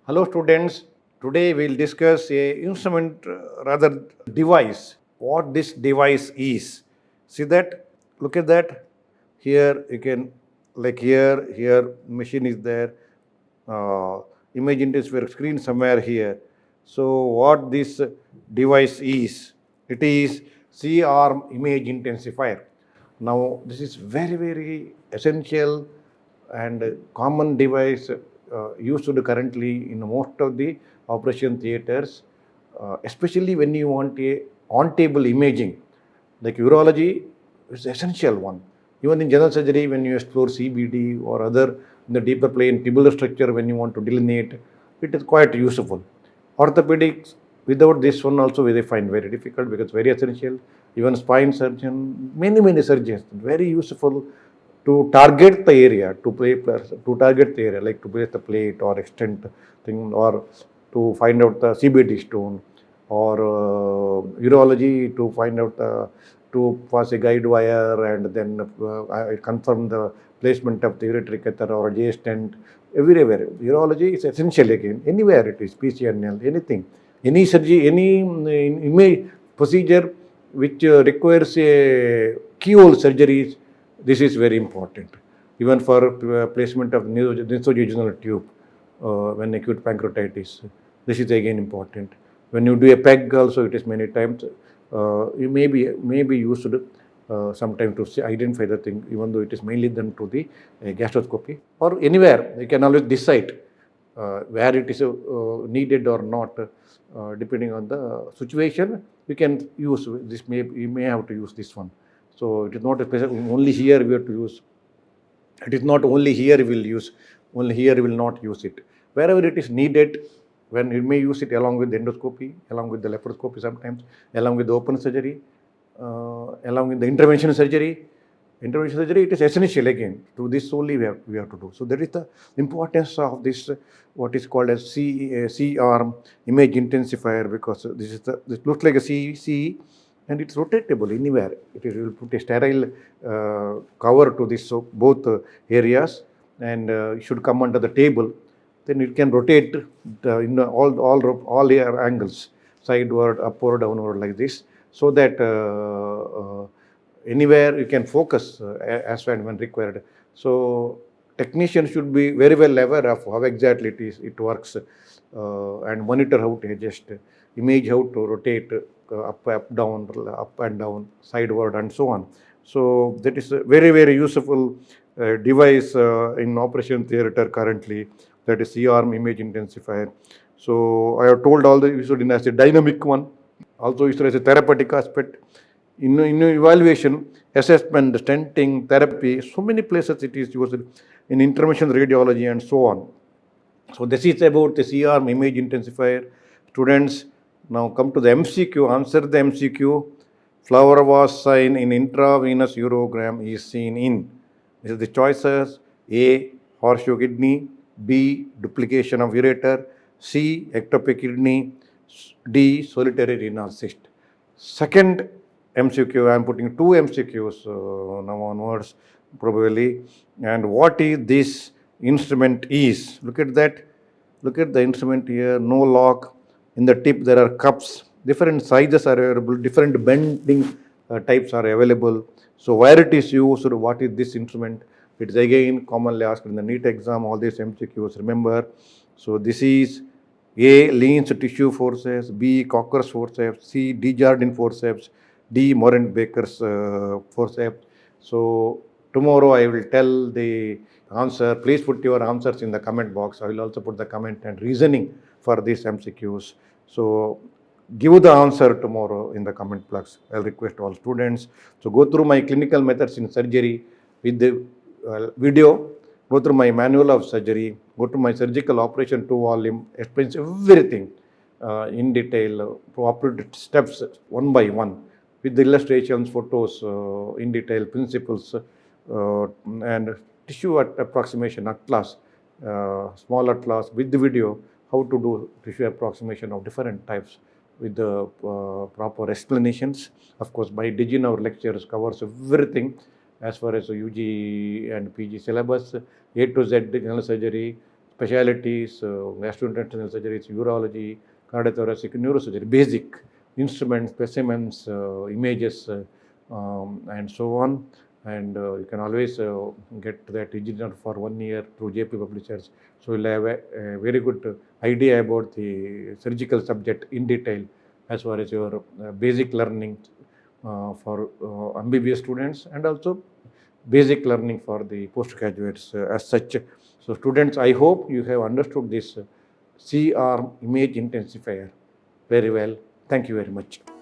Hello students, today we'll discuss a instrument rather device. What this device is. See that? Look at that. Here you can here machine is there. Uh, Image intensifier screen somewhere here. So what this device is? It is C-arm image intensifier. Now this is very essential and common device used currently in most of the operation theaters, especially when you want a on-table imaging. Like urology is essential one. Even in general surgery, when you explore CBD or other in the deeper plane tubular structure, when you want to delineate, it is quite useful. Orthopedics, without this one also they find very difficult because very essential. Even spine surgeon, many surgeons, very useful to target the area, to target the area, like to place the plate or extend thing, or to find out the CBD stone, or urology to find out to pass a guide wire and then confirm the placement of the ureteric catheter or J stent. Everywhere, urology is essential again. Anywhere it is, PCNL, anything, any surgery, any image procedure which requires a keyhole surgeries, this is very important. Even for placement of nasojejunal tube when acute pancreatitis, this is again important. When you do a PEG also, it is many times you may be used sometimes to identify the thing, even though it is mainly done to the gastroscopy or anywhere. You can always decide where it is needed or not, depending on the situation. You can use this. You may have to use this one. So it is not a special, only here we have to use. It is not only here we will use, only here we will not use it. Wherever it is needed, when you may use it along with the endoscopy, along with the laparoscopy sometimes, along with the open surgery, along with the intervention surgery. Intervention surgery, it is essential again. To this only we have to do. So that is the importance of this, what is called as C-arm image intensifier, because this looks like a C and it's rotatable anywhere. It will put a sterile cover to this, so both areas, and it should come under the table. Then it can rotate in all angles, sideward, upward, downward, like this, so that anywhere you can focus as when required. So technician should be very well aware of how exactly it works, and monitor how to adjust, image how to rotate up and down, sideward, and so on. So that is a very useful device in operation theater currently. That is C-arm image intensifier. So I have told all the used as a dynamic one, also used as a therapeutic aspect. In evaluation, assessment, stenting, therapy, so many places it is used in intervention radiology and so on. So this is about the C-arm image intensifier. Students, now come to the MCQ. Answer the MCQ. Flower vase sign in intravenous urogram is seen in. This is the choices: A, horseshoe kidney; B, duplication of ureter; C, ectopic kidney; D, solitary renal cyst. Second MCQ, I am putting two MCQs now onwards, probably. And what is this instrument is? Look at that. Look at the instrument here. No lock. In the tip there are cups. Different sizes are available. Different bending types are available. So where it is used, what is this instrument? It is again commonly asked in the NEET exam, all these MCQs, remember. So this is A, Leans tissue forceps; B, Cocker's forceps; C, Desjardins forceps; D, Morant-Baker's forceps. So tomorrow I will tell the answer. Please put your answers in the comment box. I will also put the comment and reasoning for these MCQs. So give the answer tomorrow in the comment box. I'll request all students. So go through my clinical methods in surgery with the video, go through my manual of surgery, go to my surgical operation 2 volume, explains everything in detail, operative steps one by one, with the illustrations, photos in detail, principles, and tissue approximation atlas, small atlas with the video, how to do tissue approximation of different types with the proper explanations. Of course, my Digin our lectures covers everything as far as UG and PG syllabus, A to Z general surgery, specialties, gastrointestinal surgeries, urology, cardiothoracic, neurosurgery, basic instruments, specimens, images, and so on. And you can always get that engineer for 1 year through JP Publishers. So you'll have a very good idea about the surgical subject in detail as far as your basic learning for MBBS students, and also basic learning for the postgraduates as such. So students, I hope you have understood this Arm Image Intensifier very well. Thank you very much.